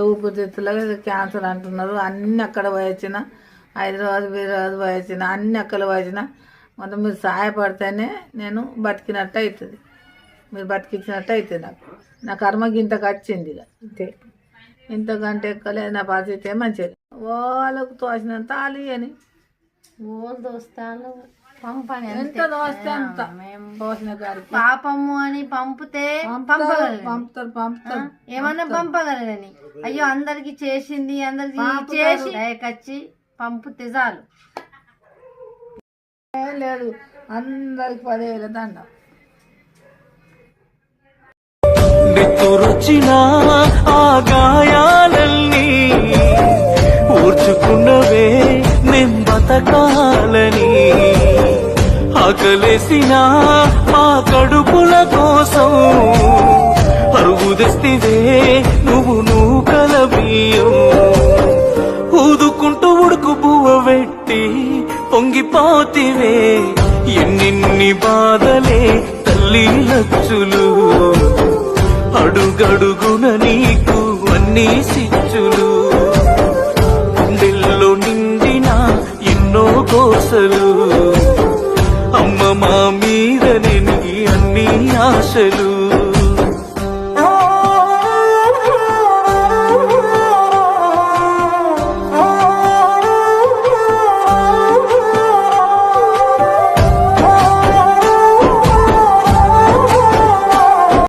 ఊపిరితిత్తులో cancer అంటున్నారు. అన్ని అక్కడ పోయొచ్చిన, హైదరాబాద్ పోయొచ్చిన, అన్ని అక్కడ పోయొచ్చిన. మొత్తం మీరు సహాయపడితేనే నేను బతికినట్టు అవుతుంది. మీరు బతికించినట్టు అవుతుంది. నా కర్మకి ఇంతకు వచ్చింది. ఇక అంతే, ఇంతకంటే ఎక్కలేదు. నా పరిస్థితి మంచిది. వాళ్ళకు తోసినంత అలి అని దోస్తాను పంపని ఎంత దోస్తే అంత తోసిన గారికి పాపము అని పంపితే పంపుతారు. ఏమన్నా పంపగలరని అయ్యో అందరికి చేసింది, అందరికి చేసి దయకచ్చి పంపితే చాలు. లేదు, అందరికి 10,000 దండ. నెత్తురొచ్చిన ఆ గాయాలన్నీ ఊర్చుకున్నవే బతకాలని, ఆకలేసిన మా కడుపుల కోసం అరుగు తెస్తివే నువ్వు నూకల బియ్యం. ఊదుకుంటూ ఉడుకు పువ్వ పెట్టి పొంగిపోతివే ఎన్నెన్ని బాధలే తల్లి లచ్చులు. అడుగడుగున నీకు అన్ని సిచ్చులు, గుండెల్లో నిండిన ఎన్నో కోసలు. అమ్మ మా మీదనే నీ అన్ని ఆశలు.